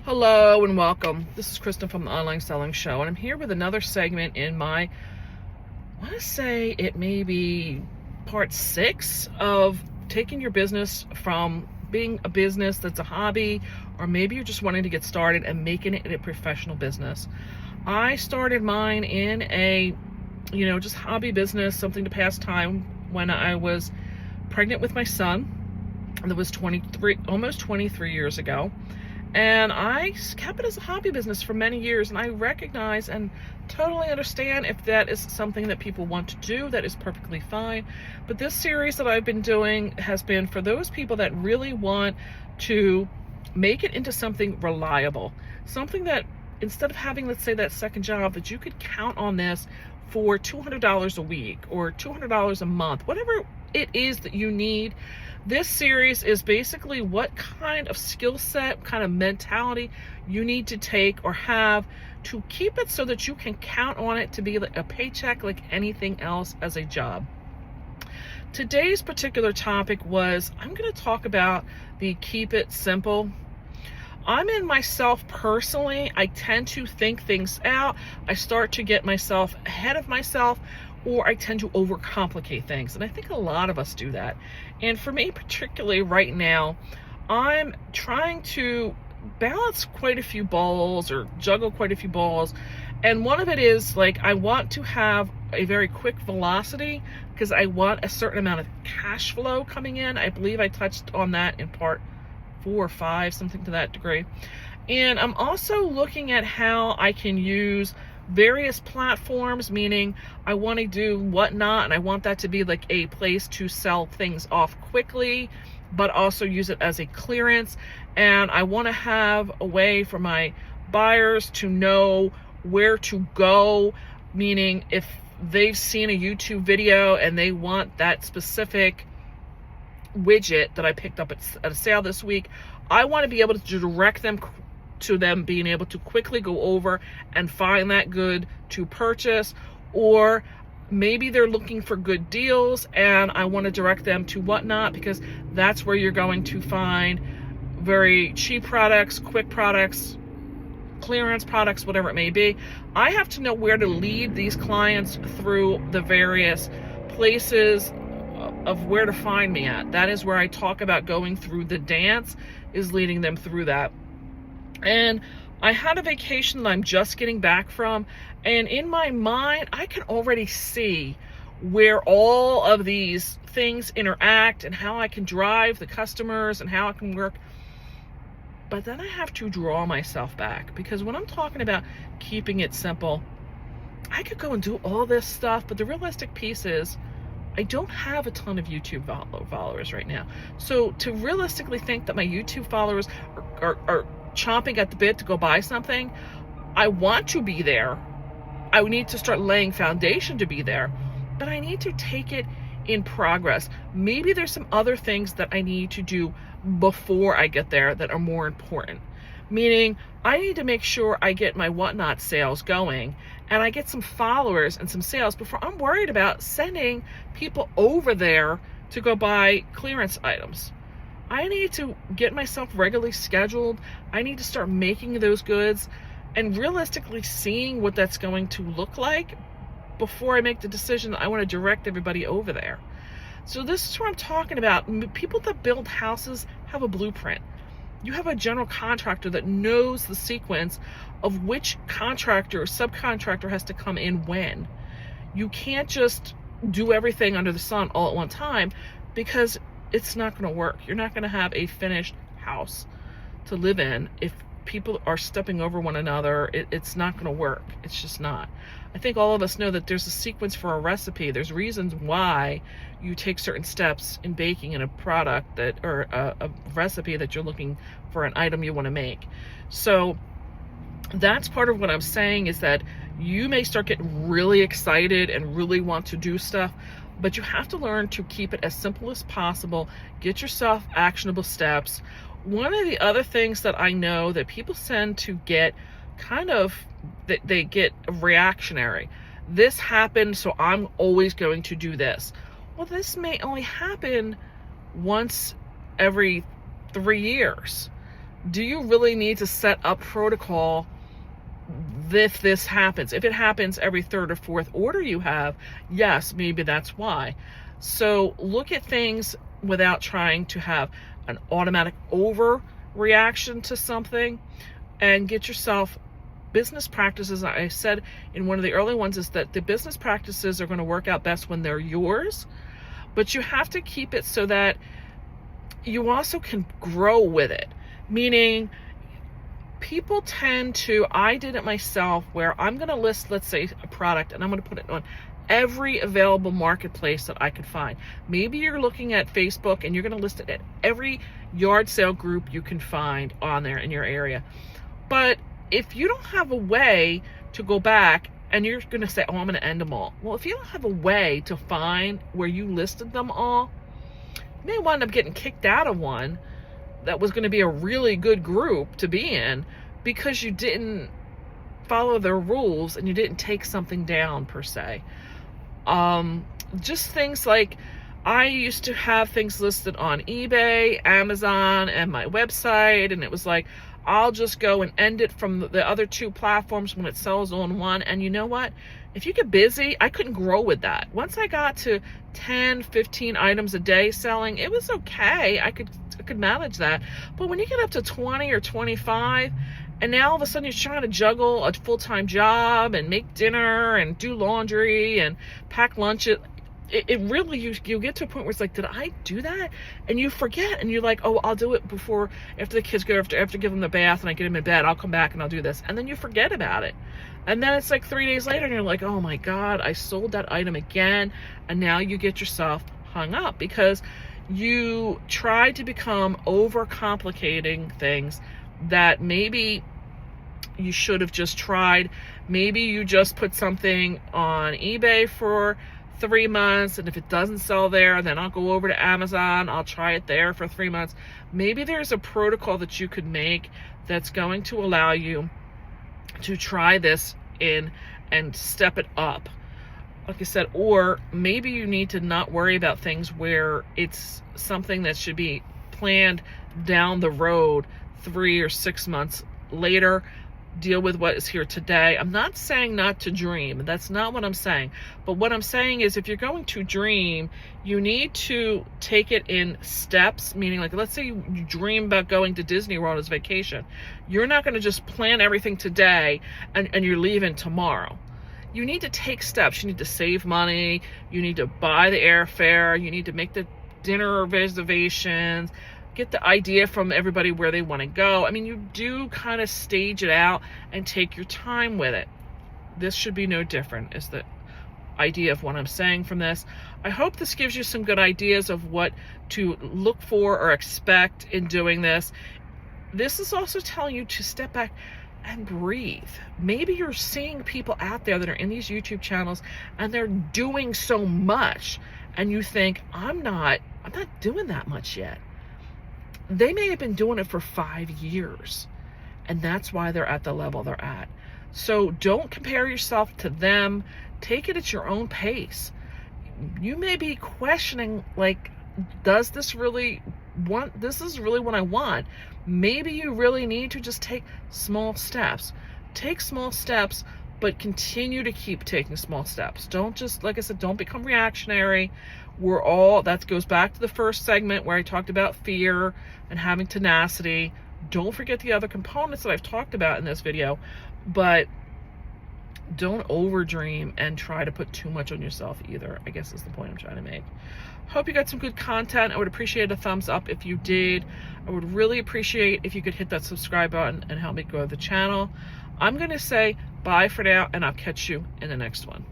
Hello and welcome. This is Kristen from the Online Selling Show, and I'm here with another segment in my, I want to say it may be part 6 of taking your business from being a business that's a hobby, or maybe you're just wanting to get started and making it a professional business. I started mine in a, just hobby business, something to pass time when I was pregnant with my son. That was almost 23 years ago. And I kept it as a hobby business for many years, and I recognize and totally understand if that is something that people want to do. That is perfectly fine. But this series that I've been doing has been for those people that really want to make it into something reliable, something that instead of having, let's say, that second job, that you could count on this for $200 a week or $200 a month, whatever it is that you need. This series is basically what kind of skill set, kind of mentality you need to take or have to keep it so that you can count on it to be like a paycheck like anything else as a job. Today's particular topic was, I'm going to talk about the keep it simple. I'm in myself personally, I tend to think things out. I start to get myself ahead of myself, or I tend to overcomplicate things. And I think a lot of us do that. And for me, particularly right now, I'm trying to balance quite a few balls or juggle quite a few balls. And one of it is like, I want to have a very quick velocity because I want a certain amount of cash flow coming in. I believe I touched on that in part 4 or 5, something to that degree. And I'm also looking at how I can use various platforms, meaning I want to do Whatnot, and I want that to be like a place to sell things off quickly, but also use it as a clearance. And I want to have a way for my buyers to know where to go, meaning if they've seen a YouTube video and they want that specific widget that I picked up at a sale this week, I want to be able to direct them to them being able to quickly go over and find that good to purchase. Or maybe they're looking for good deals and I want to direct them to Whatnot, because that's where you're going to find very cheap products, quick products, clearance products, whatever it may be. I have to know where to lead these clients through the various places of where to find me at. That is where I talk about going through the dance, is leading them through that. And I had a vacation that I'm just getting back from, and in my mind, I can already see where all of these things interact and how I can drive the customers and how it can work. But then I have to draw myself back, because when I'm talking about keeping it simple, I could go and do all this stuff, but the realistic piece is I don't have a ton of YouTube followers right now. So to realistically think that my YouTube followers are chomping at the bit to go buy something, I want to be there. I need to start laying foundation to be there, but I need to take it in progress. Maybe there's some other things that I need to do before I get there that are more important. Meaning, I need to make sure I get my Whatnot sales going and I get some followers and some sales before I'm worried about sending people over there to go buy clearance items. I need to get myself regularly scheduled. I need to start making those goods and realistically seeing what that's going to look like before I make the decision that I want to direct everybody over there. So this is what I'm talking about. People that build houses have a blueprint. You have a general contractor that knows the sequence of which contractor or subcontractor has to come in when. You can't just do everything under the sun all at one time, because it's not going to work. You're not going to have a finished house to live in if people are stepping over one another. It's not going to work. It's just not. I think all of us know that there's a sequence for a recipe. There's reasons why you take certain steps in baking in a product that, or a recipe that you're looking for, an item you want to make. So that's part of what I'm saying, is that you may start getting really excited and really want to do stuff, but you have to learn to keep it as simple as possible. Get yourself actionable steps. One of the other things that I know that people tend to get they get reactionary. This happened, so I'm always going to do this. Well, this may only happen once every 3 years. Do you really need to set up protocol if this happens? If it happens every third or fourth order you have, yes, maybe that's why. So look at things without trying to have an automatic overreaction to something, and get yourself business practices. I said in one of the early ones is that the business practices are going to work out best when they're yours, but you have to keep it so that you also can grow with it. Meaning, people tend to, I did it myself, where I'm going to list, let's say, a product, and I'm going to put it on every available marketplace that I could find. Maybe you're looking at Facebook and you're going to list it at every yard sale group you can find on there in your area. But if you don't have a way to go back, and you're going to say, oh, I'm going to end them all. Well, if you don't have a way to find where you listed them all, you may wind up getting kicked out of one that was going to be a really good group to be in, because you didn't follow their rules and you didn't take something down per se. Just things like, I used to have things listed on eBay, Amazon, and my website, and it was like, I'll just go and end it from the other two platforms when it sells on one. And you know what? If you get busy, I couldn't grow with that. Once I got to 10, 15 items a day selling, it was okay. I could manage that. But when you get up to 20 or 25, and now all of a sudden you're trying to juggle a full-time job and make dinner and do laundry and pack lunch, it really, you get to a point where it's like, did I do that? And you forget, and you're like, oh, I'll do it after the kids go, after give them the bath and I get them in bed, I'll come back and I'll do this. And then you forget about it. And then it's like 3 days later and you're like, oh my God, I sold that item again. And now you get yourself hung up because you tried to become overcomplicating things that maybe you should have just tried. Maybe you just put something on eBay for 3 months, and if it doesn't sell there, then I'll go over to Amazon, I'll try it there for 3 months. Maybe there's a protocol that you could make that's going to allow you to try this in and step it up, like I said. Or maybe you need to not worry about things where it's something that should be planned down the road 3 or 6 months later. Deal with what is here today. I'm not saying not to dream. That's not what I'm saying. But what I'm saying is, if you're going to dream, you need to take it in steps. Meaning, like, let's say you dream about going to Disney World as vacation. You're not going to just plan everything today and you're leaving tomorrow. You need to take steps. You need to save money. You need to buy the airfare. You need to make the dinner reservations. Get the idea from everybody where they want to go. I mean, you do kind of stage it out and take your time with it. This should be no different, is the idea of what I'm saying from this. I hope this gives you some good ideas of what to look for or expect in doing this. This is also telling you to step back and breathe. Maybe you're seeing people out there that are in these YouTube channels and they're doing so much, and you think, I'm not doing that much yet. They may have been doing it for 5 years, and that's why they're at the level they're at. So don't compare yourself to them. Take it at your own pace. You may be questioning, like, does this really this is really what I want? Maybe you really need to just take small steps. Take small steps, but continue to keep taking small steps. Don't just, like I said, don't become reactionary. That goes back to the first segment where I talked about fear and having tenacity. Don't forget the other components that I've talked about in this video, but don't overdream and try to put too much on yourself either, I guess is the point I'm trying to make. Hope you got some good content. I would appreciate a thumbs up if you did. I would really appreciate if you could hit that subscribe button and help me grow the channel. I'm going to say bye for now, and I'll catch you in the next one.